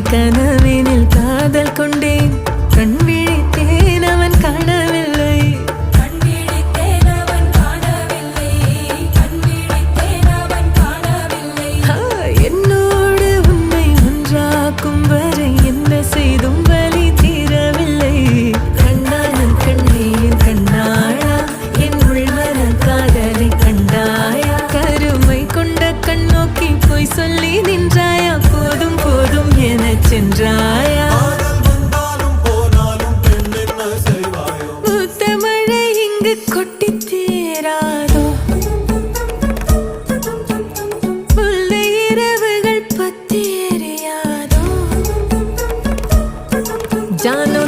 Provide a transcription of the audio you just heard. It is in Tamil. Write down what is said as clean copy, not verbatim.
கனவினில் காதல் கொண்டேன் கண் விழித்தேன் அவன் காணவில்லை என்னோடு உன்னை ஒன்றாக்கும் வரை என்ன செய்தும் வலி தீரவில்லை கண்ணானன் கண்ணீர் கண்ணாளா என் உள்மன காதலை கண்டாயா கருமை கொண்ட கண்ணோக்கி போய் சொல்லி நின்றாயா போதும் போதும் என சென்றாயா ஊத்தமழை இங்கு கொட்டி தீராதோ முல்லை இரவுகள் பத்தி எரியாதோ ஜானோ